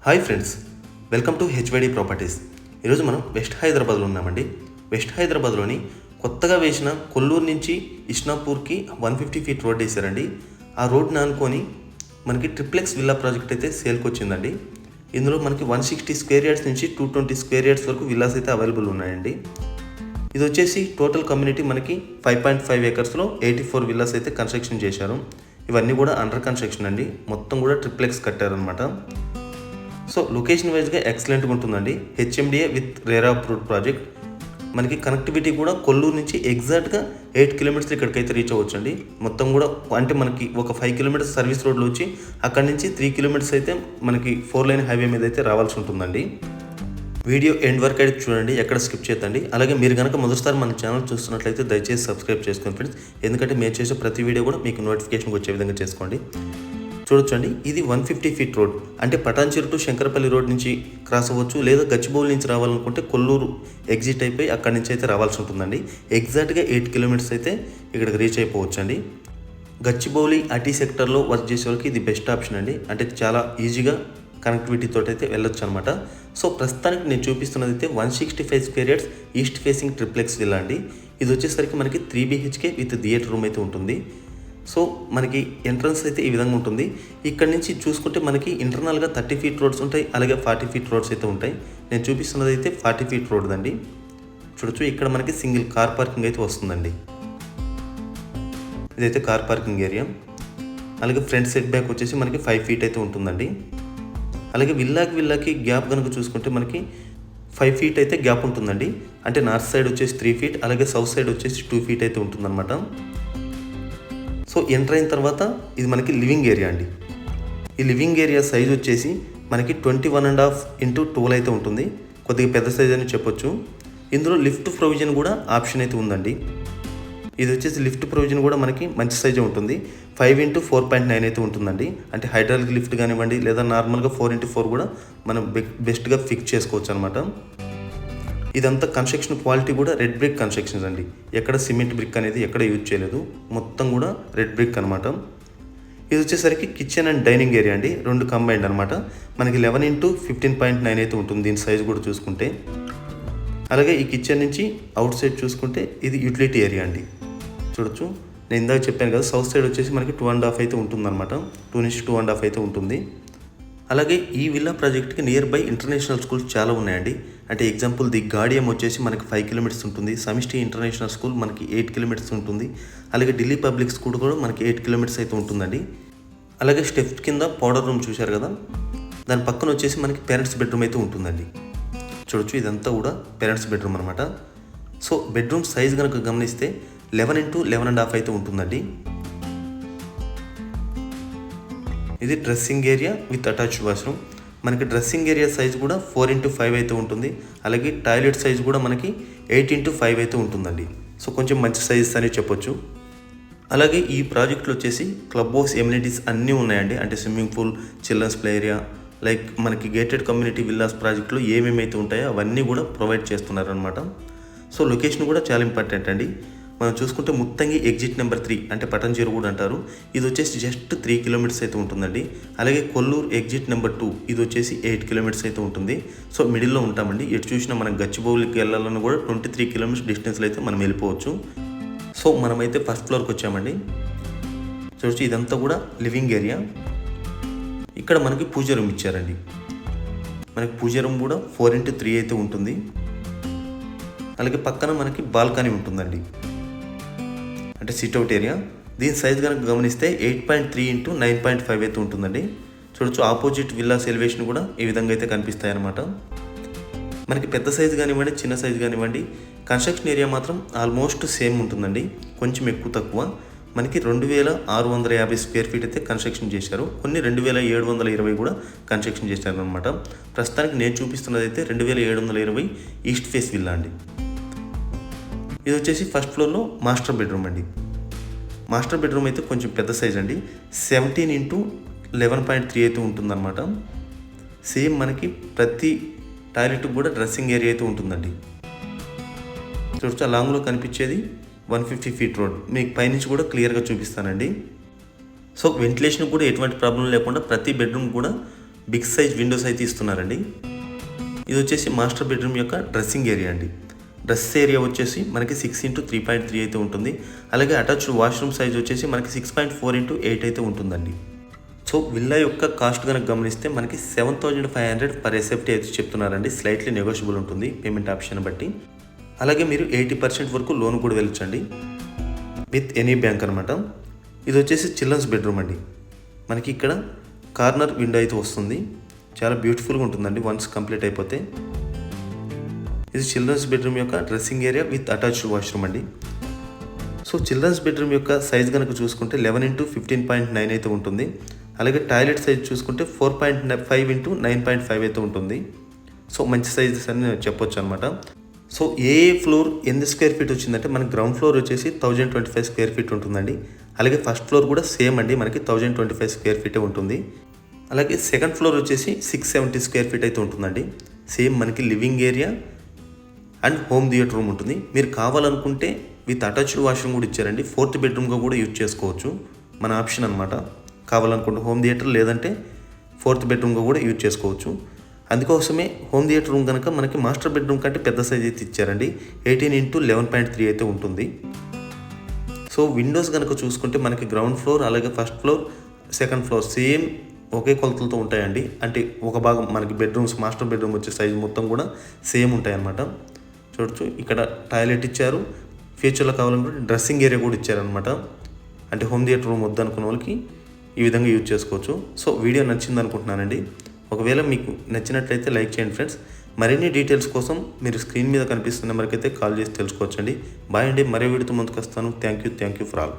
Hi friends, welcome to HYD properties. ఈరోజు మనం west హైదరాబాద్లో ఉన్నామండి. వెస్ట్ హైదరాబాద్లోని కొత్తగా వేసిన కొల్లూరు నుంచి ఇష్నాపూర్కి 150 ఫీట్ రోడ్ వేశారండి. ఆ రోడ్ని ఆనుకొని మనకి ట్రిప్లెక్స్ విల్లా ప్రాజెక్ట్ అయితే సేల్కి వచ్చిందండి. ఇందులో మనకి 160 స్క్వేర్ యార్డ్స్ నుంచి 220 స్క్వేర్ యార్డ్స్ వరకు విల్లాస్ అయితే అవైలబుల్ ఉన్నాయండి. ఇది వచ్చేసి టోటల్ కమ్యూనిటీ మనకి 5.5 ఏకర్స్లో 84 విల్లాస్ అయితే కన్స్ట్రక్షన్ చేశారు. ఇవన్నీ కూడా అండర్ కన్స్ట్రక్షన్ అండి. మొత్తం కూడా ట్రిప్లెక్స్ కట్టారనమాట. సో లొకేషన్ వైజ్గా ఎక్సలెంట్గా ఉంటుందండి. HMDA with RERA approved project. మనకి కనెక్టివిటీ కూడా కొల్లూరు నుంచి ఎగ్జాక్ట్గా 8 కిలోమీటర్స్ ఇక్కడికైతే రీచ్ అవ్వచ్చు అండి. మొత్తం కూడా అంటే మనకి ఒక 5 కిలోమీటర్స్ సర్వీస్ రోడ్లో వచ్చి అక్కడి నుంచి 3 కిలోమీటర్స్ అయితే మనకి 4 లైన్ హైవే మీద అయితే రావాల్సి ఉంటుందండి. వీడియో ఎండ్ వరకు అయితే చూడండి, ఎక్కడ స్కిప్ చేద్దండి. అలాగే మీరు కనుక మొదటిసారి మన ఛానల్ చూస్తున్నట్లయితే దయచేసి సబ్స్క్రైబ్ చేసుకోండి ఫ్రెండ్స్. ఎందుకంటే మేము చేసే ప్రతి వీడియో కూడా మీకు నోటిఫికేషన్ వచ్చే విధంగా చేసుకోండి. చూడొచ్చండి, ఇది 150 ఫీట్ రోడ్. అంటే పటాన్చెరు టు శంకరపల్లి రోడ్ నుంచి క్రాస్ అవ్వచ్చు, లేదా గచ్చిబౌలి నుంచి రావాలనుకుంటే కొల్లూరు ఎగ్జిట్ అయిపోయి అక్కడి నుంచి అయితే రావాల్సి ఉంటుందండి. ఎగ్జాక్ట్గా 8 కిలోమీటర్స్ అయితే ఇక్కడికి రీచ్ అయిపోవచ్చు అండి. గచ్చిబౌలి ఐటీ సెక్టర్లో వర్క్ చేసే వాళ్ళకి ఇది బెస్ట్ ఆప్షన్ అండి. అంటే చాలా ఈజీగా కనెక్టివిటీతో అయితే వెళ్ళొచ్చు అనమాట. సో ప్రస్తుతానికి నేను చూపిస్తున్నది అయితే 165 square yards east facing triplex villa అండి. ఇది వచ్చేసరికి మనకి 3 BHK విత్ థియేటర్ రూమ్ అయితే ఉంటుంది. సో మనకి ఎంట్రన్స్ అయితే ఈ విధంగా ఉంటుంది. ఇక్కడ నుంచి చూసుకుంటే మనకి ఇంటర్నల్గా 30 ఫీట్ రోడ్స్ ఉంటాయి, అలాగే 40 ఫీట్ రోడ్స్ అయితే ఉంటాయి. నేను చూపిస్తున్నది అయితే 40 ఫీట్ రోడ్ అండి. చూడొచ్చు, ఇక్కడ మనకి సింగిల్ కార్ పార్కింగ్ అయితే వస్తుందండి. ఇదైతే కార్ పార్కింగ్ ఏరియా. అలాగే ఫ్రంట్ సెట్ బ్యాక్ వచ్చేసి మనకి 5 ఫీట్ అయితే ఉంటుందండి. అలాగే విల్లాకి గ్యాప్ కనుక చూసుకుంటే మనకి 5 ఫీట్ అయితే గ్యాప్ ఉంటుందండి. అంటే నార్త్ సైడ్ వచ్చేసి 3 ఫీట్, అలాగే సౌత్ సైడ్ వచ్చేసి 2 ఫీట్ అయితే ఉంటుందన్నమాట. సో ఎంటర్ అయిన తర్వాత ఇది మనకి లివింగ్ ఏరియా అండి. ఈ లివింగ్ ఏరియా సైజ్ వచ్చేసి మనకి 21.5 x 12 అయితే ఉంటుంది. కొద్దిగా పెద్ద సైజ్ అని చెప్పొచ్చు. ఇందులో లిఫ్ట్ ప్రొవిజన్ కూడా ఆప్షన్ అయితే ఉందండి. ఇది వచ్చేసి లిఫ్ట్ ప్రొవిజన్ కూడా మనకి మంచి సైజే ఉంటుంది. 5 x 4.9 అయితే ఉంటుందండి. అంటే హైడ్రాలిక్ లిఫ్ట్ కానివ్వండి, లేదా నార్మల్గా 4 x 4 కూడా మనం బెస్ట్గా ఫిక్స్ చేసుకోవచ్చు అనమాట. ఇదంతా కన్స్ట్రక్షన్ క్వాలిటీ కూడా రెడ్ బ్రిక్ కన్స్ట్రక్షన్స్ అండి. ఎక్కడ సిమెంట్ బ్రిక్ అనేది ఎక్కడ యూజ్ చేయలేదు, మొత్తం కూడా రెడ్ బ్రిక్ అనమాట. ఇది వచ్చేసరికి కిచెన్ అండ్ డైనింగ్ ఏరియా అండి, రెండు కంబైన్డ్ అనమాట. మనకి 11 x 15.9 అయితే ఉంటుంది దీని సైజ్ కూడా చూసుకుంటే. అలాగే ఈ కిచెన్ నుంచి అవుట్ సైడ్ చూసుకుంటే ఇది యూటిలిటీ ఏరియా అండి. చూడొచ్చు, నేను ఇందాక చెప్పాను కదా, సౌత్ సైడ్ వచ్చేసి మనకి 2.5 అయితే ఉంటుందన్నమాట. 2 x 2.5 అయితే ఉంటుంది. అలాగే ఈ విల్లా ప్రాజెక్ట్కి నియర్ బై ఇంటర్నేషనల్ స్కూల్స్ చాలా ఉన్నాయండి. అంటే ఎగ్జాంపుల్ ది గాడియం వచ్చేసి మనకి 5 కిలోమీటర్స్ ఉంటుంది. సమిష్టి ఇంటర్నేషనల్ స్కూల్ మనకి 8 కిలోమీటర్స్ ఉంటుంది. అలాగే ఢిల్లీ పబ్లిక్ స్కూల్ కూడా మనకి 8 కిలోమీటర్స్ అయితే ఉంటుందండి. అలాగే స్టెప్ కింద పౌడర్ రూమ్ చూశారు కదా, దాని పక్కన వచ్చేసి మనకి పేరెంట్స్ బెడ్రూమ్ అయితే ఉంటుందండి. చూడొచ్చు, ఇదంతా కూడా పేరెంట్స్ బెడ్రూమ్ అనమాట. సో బెడ్రూమ్ సైజ్ కనుక గమనిస్తే 11 x 11.5 అయితే ఉంటుందండి. ఇది dressing area with attached washroom. మనకి డ్రెస్సింగ్ ఏరియా సైజ్ కూడా 4 x 5 అయితే ఉంటుంది. అలాగే టాయిలెట్ సైజ్ కూడా మనకి 8 x 5 అయితే ఉంటుందండి. సో కొంచెం మంచి సైజ్ అని చెప్పొచ్చు. అలాగే ఈ ప్రాజెక్ట్లో వచ్చేసి క్లబ్ హౌస్ ఎమ్యూనిటీస్ అన్నీ ఉన్నాయండి. అంటే swimming pool, children's play area, like మనకి గేటెడ్ కమ్యూనిటీ విల్లాస్ ప్రాజెక్ట్లో ఏమేమైతే ఉంటాయో అవన్నీ కూడా ప్రొవైడ్ చేస్తున్నారనమాట. సో లొకేషన్ కూడా చాలా ఇంపార్టెంట్ అండి. మనం చూసుకుంటే ముత్తంగి ఎగ్జిట్ నెంబర్ 3 అంటే పటాన్చెరు కూడా అంటారు. ఇది వచ్చేసి జస్ట్ 3 కిలోమీటర్స్ అయితే ఉంటుందండి. అలాగే కొల్లూరు ఎగ్జిట్ నెంబర్ 2 ఇది వచ్చేసి 8 కిలోమీటర్స్ అయితే ఉంటుంది. సో మిడిల్లో ఉంటామండి. ఎటు చూసినా మనం గచ్చిబౌలికి వెళ్ళాలని కూడా 23 కిలోమీటర్స్ డిస్టెన్స్లో అయితే మనం వెళ్ళిపోవచ్చు. సో మనమైతే ఫస్ట్ ఫ్లోర్కి వచ్చామండి. చూసి ఇదంతా కూడా లివింగ్ ఏరియా. ఇక్కడ మనకి పూజ రూమ్ ఇచ్చారండి. మనకి పూజ రూమ్ కూడా 4 x 3 అయితే ఉంటుంది. అలాగే పక్కన మనకి బాల్కనీ ఉంటుందండి, అంటే సిట్అవుట్ ఏరియా. దీని సైజ్ కనుక గమనిస్తే 8.3 x 9.5 అయితే ఉంటుందండి. చూడొచ్చు, ఆపోజిట్ విల్లాస్ ఎలివేషన్ కూడా ఈ విధంగా అయితే కనిపిస్తాయి అన్నమాట. మనకి పెద్ద సైజు కానివ్వండి, చిన్న సైజు కానివ్వండి, కన్స్ట్రక్షన్ ఏరియా మాత్రం ఆల్మోస్ట్ సేమ్ ఉంటుందండి. కొంచెం ఎక్కువ తక్కువ. మనకి 2650 స్క్వేర్ ఫీట్ అయితే కన్స్ట్రక్షన్ చేశారు. కొన్ని 2720 కూడా కన్స్ట్రక్షన్ చేశారు అనమాట. ప్రస్తుతానికి నేను చూపిస్తున్నది అయితే 2720 ఈస్ట్ ఫేస్ విల్లా అండి. ఇది వచ్చేసి ఫస్ట్ ఫ్లోర్లో మాస్టర్ బెడ్రూమ్ అండి. మాస్టర్ బెడ్రూమ్ అయితే కొంచెం పెద్ద సైజ్ అండి. 17 x 11.3 అయితే ఉంటుందన్నమాట. సేమ్ మనకి ప్రతి టాయిలెట్కి కూడా డ్రెస్సింగ్ ఏరియా అయితే ఉంటుందండి. చూడొచ్చు, లాంగ్లో కనిపించేది 150 ఫీట్ రోడ్. మీకు పైనుంచి కూడా క్లియర్గా చూపిస్తానండి. సో వెంటిలేషన్ కూడా ఎటువంటి ప్రాబ్లం లేకుండా ప్రతి బెడ్రూమ్ కూడా బిగ్ సైజ్ విండోస్ అయితే ఇస్తున్నారండి. ఇది వచ్చేసి మాస్టర్ బెడ్రూమ్ యొక్క డ్రెస్సింగ్ ఏరియా అండి. డ్రెస్ ఏరియా వచ్చేసి మనకి 6x3.3 అయితే ఉంటుంది. అలాగే అటాచ్డ్ వాష్రూమ్ సైజ్ వచ్చేసి మనకి 6.4x8 అయితే ఉంటుందండి. సో విల్లా యొక్క కాస్ట్ కనుక గమనిస్తే మనకి 7,500 పర్ ఎస్ఎఫ్టీ అయితే చెప్తున్నారండి. స్లైట్లీ నెగోషియబుల్ ఉంటుంది పేమెంట్ ఆప్షన్ బట్టి. అలాగే మీరు 80% వరకు లోన్ కూడా వెళ్ళొచ్చండి విత్ ఎనీ బ్యాంక్ అనమాట. ఇది వచ్చేసి చిల్డ్రన్స్ బెడ్రూమ్ అండి. మనకి ఇక్కడ కార్నర్ విండో అయితే వస్తుంది. చాలా బ్యూటిఫుల్గా ఉంటుందండి వన్స్ కంప్లీట్ అయిపోతే. ఇది చిల్డ్రన్స్ బెడ్రూమ్ యొక్క dressing area with attached washroom అండి. సో చిల్డ్రన్స్ బెడ్రూమ్ యొక్క సైజ్ కనుక చూసుకుంటే 11x15.9 అయితే ఉంటుంది. అలాగే టాయిలెట్ సైజ్ చూసుకుంటే 4.5x9.5 అయితే ఉంటుంది. సో మంచి సైజెస్ అని చెప్పొచ్చు అనమాట. సో ఏ ఫ్లోర్ ఎన్ని స్క్వేర్ ఫీట్ వచ్చిందంటే మనకి గ్రౌండ్ ఫ్లోర్ వచ్చేసి 1025 స్క్వేర్ ఫీట్ ఉంటుందండి. అలాగే ఫస్ట్ ఫ్లోర్ కూడా సేమ్ అండి, మనకి 1025 స్క్వేర్ ఫీటే ఉంటుంది. అలాగే సెకండ్ ఫ్లోర్ వచ్చేసి 670 స్క్వేర్ ఫీట్ అయితే ఉంటుందండి. సేమ్ మనకి living area and home theatre room ఉంటుంది. మీరు కావాలనుకుంటే విత్ అటాచ్డ్ వాష్రూమ్ కూడా ఇచ్చారండి. 4th బెడ్రూమ్గా కూడా యూజ్ చేసుకోవచ్చు, మన ఆప్షన్ అనమాట. కావాలనుకుంటే హోమ్ థియేటర్ లేదంటే 4th బెడ్రూమ్గా కూడా యూజ్ చేసుకోవచ్చు. అందుకోసమే హోమ్ థియేటర్ రూమ్ కనుక మనకి మాస్టర్ బెడ్రూమ్ కంటే పెద్ద సైజ్ అయితే ఇచ్చారండి. 18x11.3 అయితే ఉంటుంది. సో విండోస్ కనుక చూసుకుంటే మనకి గ్రౌండ్ ఫ్లోర్ అలాగే first floor second floor same ఒకే కొలతలతో ఉంటాయండి. అంటే ఒక భాగం మనకి బెడ్రూమ్స్ మాస్టర్ బెడ్రూమ్ వచ్చే సైజు మొత్తం కూడా సేమ్ ఉంటాయి అన్నమాట. చూడొచ్చు ఇక్కడ టాయిలెట్ ఇచ్చారు. ఫ్యూచర్లో కావాలనుకుంటే డ్రెస్సింగ్ ఏరియా కూడా ఇచ్చారనమాట. అంటే హోమ్ థియేటర్ రూమ్ వద్దనుకున్న వాళ్ళకి ఈ విధంగా యూజ్ చేసుకోవచ్చు. సో వీడియో నచ్చింది అనుకుంటున్నానండి. ఒకవేళ మీకు నచ్చినట్లయితే లైక్ చేయండి ఫ్రెండ్స్. మరిన్ని డీటెయిల్స్ కోసం మీరు స్క్రీన్ మీద కనిపిస్తున్న నెంబర్కి అయితే కాల్ చేసి తెలుసుకోవచ్చండి. బాయ్ అండి. మరో వీడియోతో ముందుకు వస్తాను. Thank you for all.